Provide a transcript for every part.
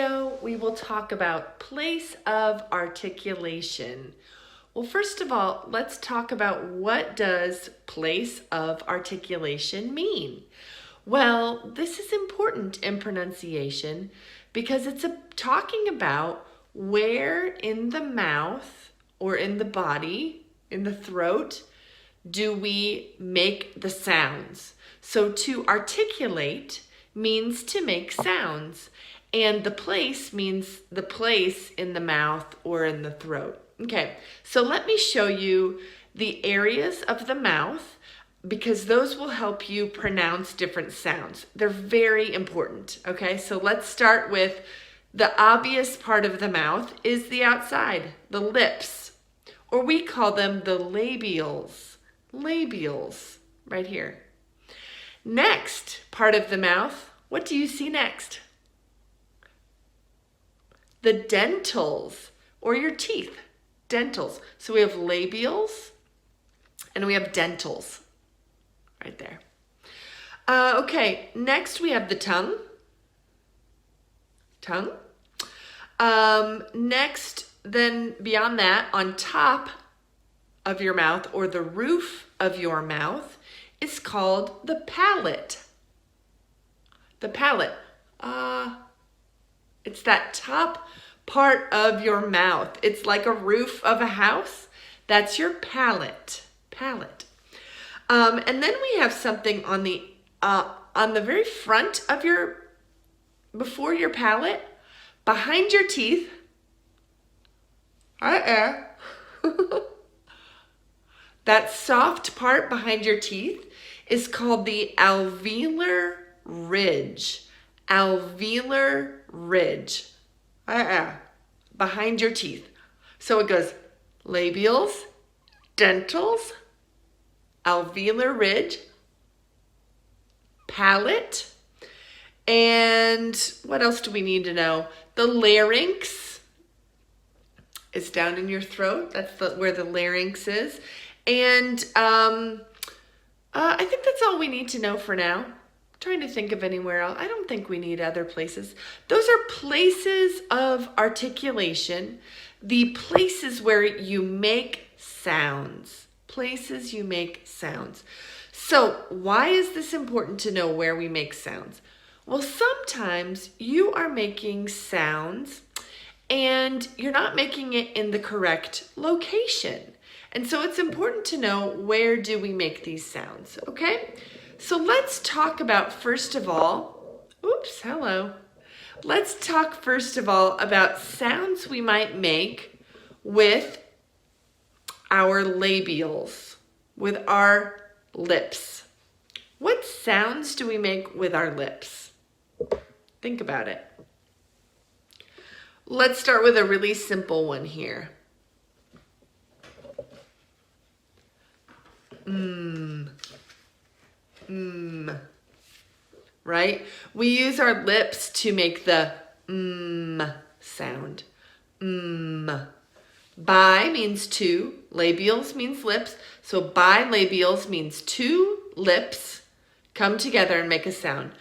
video, we will talk about place of articulation. Well, first of all, let's talk about what does place of articulation mean? Well, this is important in pronunciation because it's talking about where in the mouth or in the body, in the throat, do we make the sounds. So to articulate means to make sounds, and the place means the place in the mouth or in the throat. Okay, so let me show you the areas of the mouth because those will help you pronounce different sounds. They're very important, okay? So let's start with the obvious part of the mouth is the outside, the lips, or we call them the labials. Labials, right here. Next part of the mouth, what do you see next? The dentals, or your teeth, dentals. So we have labials and we have dentals, right there. Okay, next we have the tongue. Tongue. Next, then beyond that, on top of your mouth or the roof of your mouth is called the palate. The palate. It's that top part of your mouth. It's like a roof of a house. That's your palate. Palate. And then we have something on the very front of before your palate, behind your teeth. That soft part behind your teeth is called the alveolar ridge. Alveolar ridge. Behind your teeth. So it goes labials, dentals, alveolar ridge, palate, and what else do we need to know? The larynx is down in your throat. That's where the larynx is. And I think that's all we need to know for now. I'm trying to think of anywhere else. I don't think we need other places. Those are places of articulation, the places where you make sounds. Places you make sounds. So why is this important to know where we make sounds? Well, sometimes you are making sounds and you're not making it in the correct location. And so it's important to know where do we make these sounds, okay? So let's talk about let's talk first of all about sounds we might make with our labials, with our lips. What sounds do we make with our lips? Think about it. Let's start with a really simple one here. Right? We use our lips to make the sound. Bi means two, labials means lips. So bilabials means two lips come together and make a sound.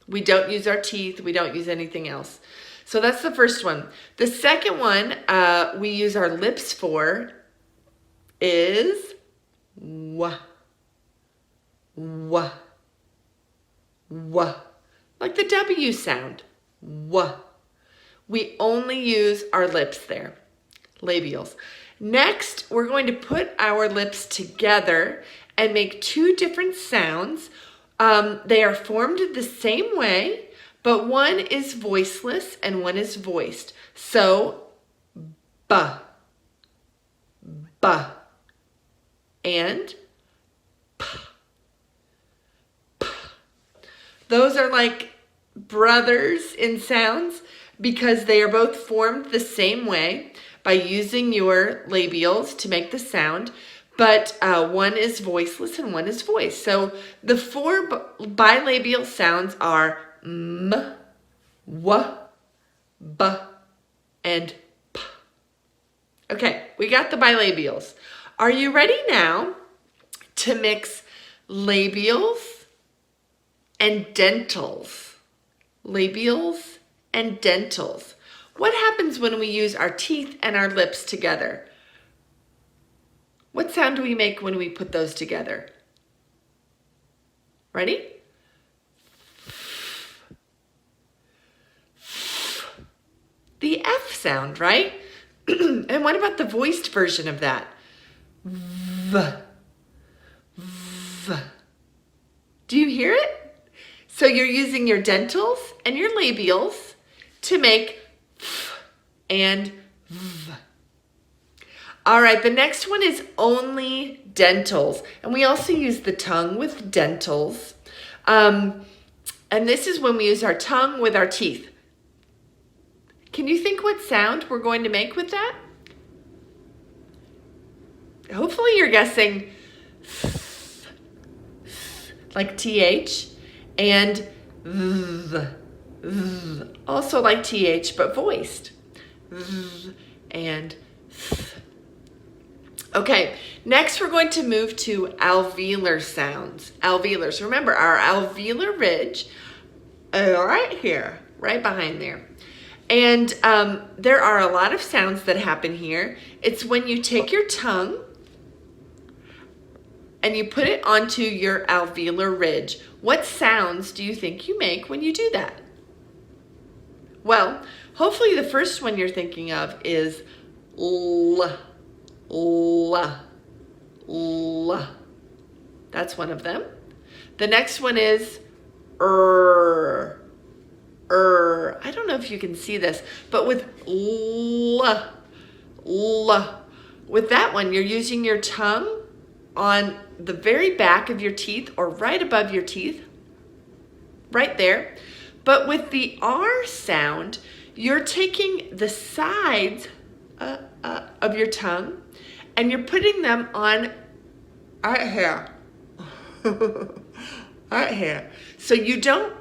We don't use our teeth, we don't use anything else. So that's the first one. The second one we use our lips for is wah. Wah. Wah. Like the W sound. Wah. We only use our lips there. Labials. Next, we're going to put our lips together and make two different sounds. They are formed the same way, but one is voiceless and one is voiced. So, ba, ba, and p, p. Those are like brothers in sounds because they are both formed the same way by using your labials to make the sound, but one is voiceless and one is voiced. So the four bilabial sounds are m, w, b, and p. Okay, we got the bilabials. Are you ready now to mix labials and dentals. Labials and dentals. What happens when we use our teeth and our lips together? What sound do we make when we put those together? Ready? The F sound, right? And what about the voiced version of that? V. V. Do you hear it? So you're using your dentals and your labials to make F and V. All right, the next one is only dentals. And we also use the tongue with dentals. And this is when we use our tongue with our teeth. Can you think what sound we're going to make with that? Hopefully you're guessing like TH and also like TH but voiced. And okay, next we're going to move to alveolar sounds. Alveolars. Remember our alveolar ridge right here, right behind there. And there are a lot of sounds that happen here. It's when you take your tongue and you put it onto your alveolar ridge. What sounds do you think you make when you do that? Well, hopefully the first one you're thinking of is L. L. L. That's one of them. The next one is I don't know if you can see this, but with L, with that one, you're using your tongue on the very back of your teeth or right above your teeth, right there. But with the R sound, you're taking the sides of your tongue and you're putting them on right here. Right here. So you don't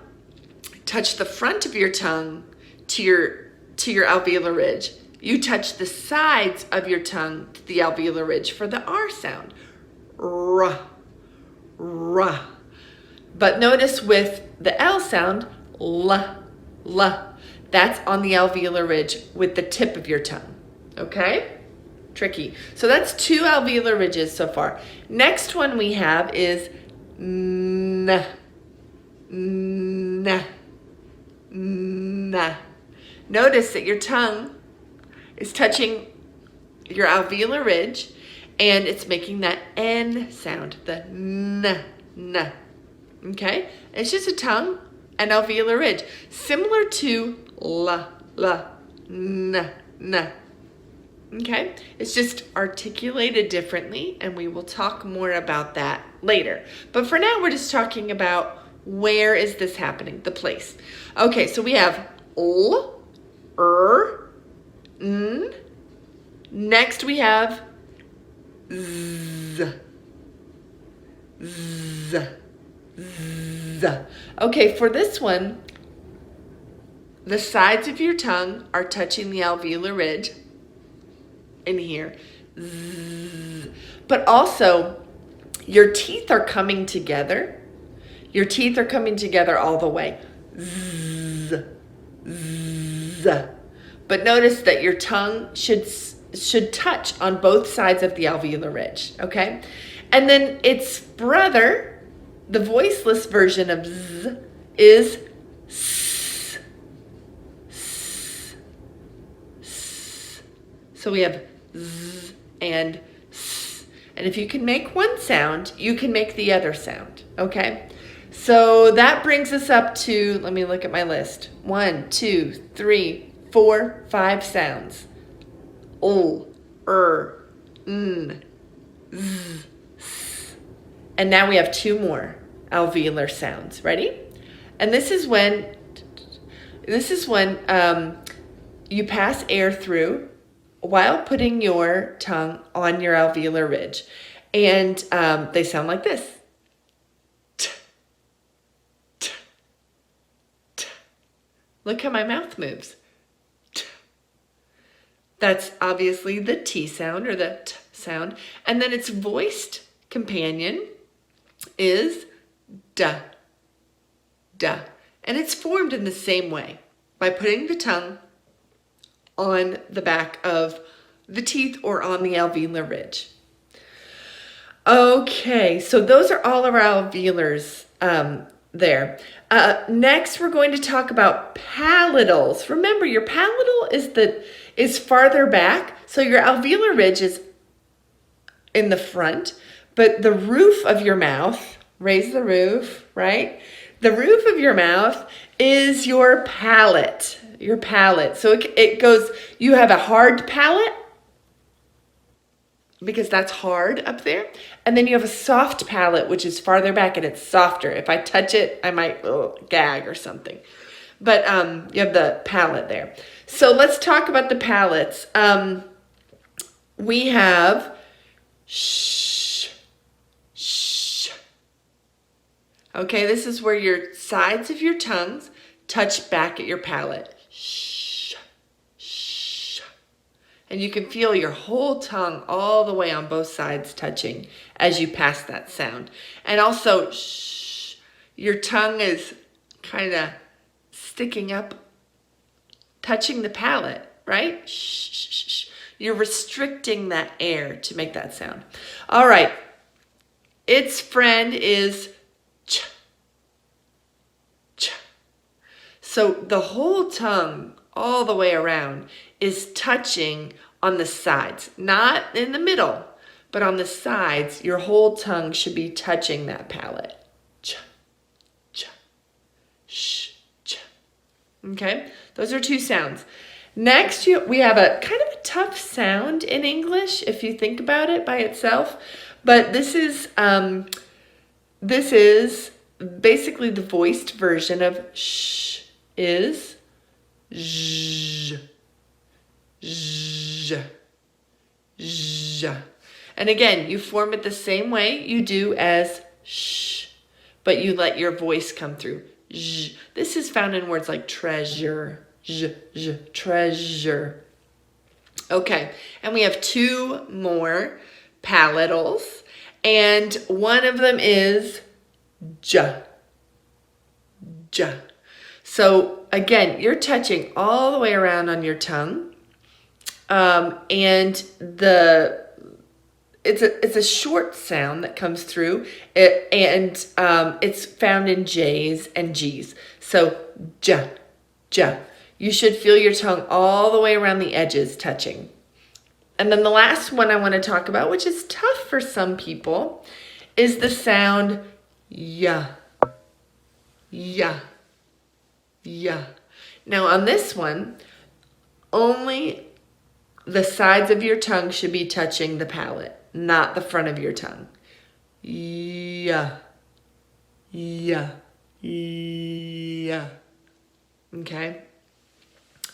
touch the front of your tongue to your alveolar ridge. You touch the sides of your tongue to the alveolar ridge for the R sound. R, R. But notice with the L sound, L, L. That's on the alveolar ridge with the tip of your tongue. Okay? Tricky. So that's 2 alveolar ridges so far. Next one we have is N, N. Nah. Notice that your tongue is touching your alveolar ridge and it's making that N sound, the N. Okay? It's just a tongue and alveolar ridge, similar to L, N. Okay? It's just articulated differently and we will talk more about that later. But for now, we're just talking about where is this happening, the place. Okay, so we have L, N. Next we have Z, Z, Z. Okay, for this one, the sides of your tongue are touching the alveolar ridge in here. Z. But also, your teeth are coming together. Your teeth are coming together all the way. Z, Z. But notice that your tongue should touch on both sides of the alveolar ridge, okay? And then its brother, the voiceless version of Z, is S, S, S. So we have Z and S. And if you can make one sound, you can make the other sound, okay? So that brings us up to, let me look at my list. 1, 2, 3, 4, 5 sounds. L, N, Z, S. And now we have 2 more alveolar sounds. Ready? And this is when you pass air through while putting your tongue on your alveolar ridge. And they sound like this. Look how my mouth moves. That's obviously the T sound or the T sound. And then its voiced companion is D, duh. And it's formed in the same way by putting the tongue on the back of the teeth or on the alveolar ridge. Okay, so those are all of our alveolars there. Next, we're going to talk about palatals. Remember, your palatal is farther back, so your alveolar ridge is in the front, but the roof of your mouth, raise the roof, right? The roof of your mouth is your palate, So it goes, you have a hard palate, because that's hard up there. And then you have a soft palate, which is farther back and it's softer. If I touch it, I might gag or something. But you have the palate there. So let's talk about the palates. We have shh, shh. Okay, this is where your sides of your tongues touch back at your palate. Shh, shh. And you can feel your whole tongue all the way on both sides touching as you pass that sound. And also, shh, your tongue is kind of sticking up, touching the palate, right? Shh, shh, shh, shh. You're restricting that air to make that sound. All right. Its friend is ch, ch. So the whole tongue all the way around is touching on the sides, not in the middle, but on the sides. Your whole tongue should be touching that palate. Ch, ch, sh, ch. Okay, those are two sounds. Next, we have a kind of a tough sound in English if you think about it by itself, but this is basically the voiced version of sh is zh, zh, zh. And again, you form it the same way you do as sh, but you let your voice come through. Zh. This is found in words like treasure, zh, zh, treasure. Okay, and we have two more palatals, and one of them is j, j. So again, you're touching all the way around on your tongue, and it's a short sound that comes through, it's found in J's and G's. So j, j. You should feel your tongue all the way around the edges touching. And then the last one I want to talk about, which is tough for some people, is the sound ya, ya, ya. Now on this one, only the sides of your tongue should be touching the palate, not the front of your tongue. Ya, ya, ya. Okay?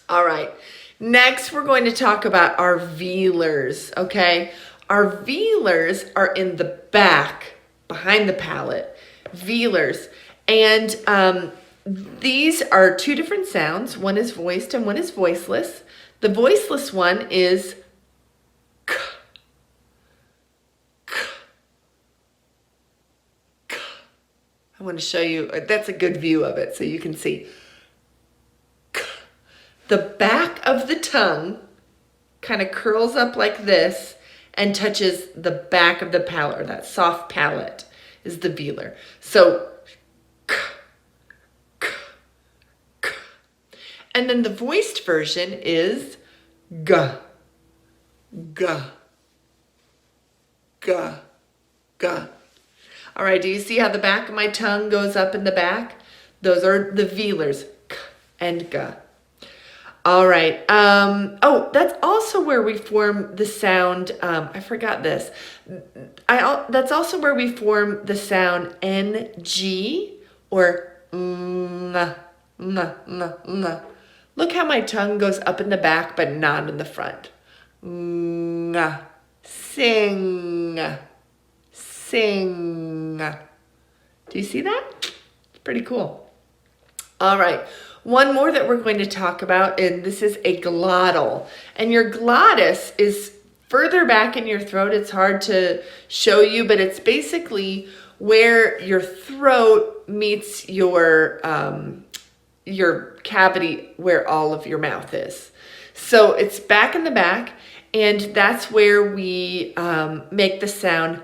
All right. Next, we're going to talk about our velars, okay? Our velars are in the back, behind the palate, velars. And these are two different sounds. One is voiced and one is voiceless. The voiceless one is k, k, k. I want to show you, that's a good view of it so you can see. K. The back of the tongue kind of curls up like this and touches the back of the palate, or that soft palate is the velar. So, k, k, k. And then the voiced version is g, g, g, g. All right, do you see how the back of my tongue goes up in the back? Those are the velars, k and g. All right. Oh, that's also where we form the sound. I forgot this. That's also where we form the sound ng or ng, ng, ng, ng. Look how my tongue goes up in the back, but not in the front. Ng, sing, sing. Do you see that? It's pretty cool. All right. One more that we're going to talk about, and this is a glottal. And your glottis is further back in your throat. It's hard to show you, but it's basically where your throat meets your cavity where all of your mouth is. So it's back in the back, and that's where we make the sound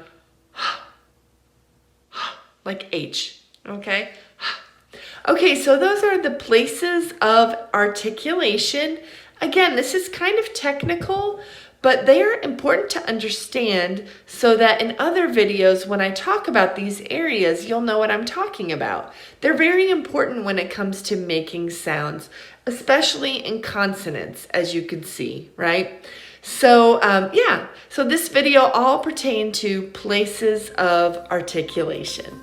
like H, okay? Okay, so those are the places of articulation. Again, this is kind of technical, but they are important to understand so that in other videos, when I talk about these areas, you'll know what I'm talking about. They're very important when it comes to making sounds, especially in consonants, as you can see, right? So yeah, so this video all pertained to places of articulation.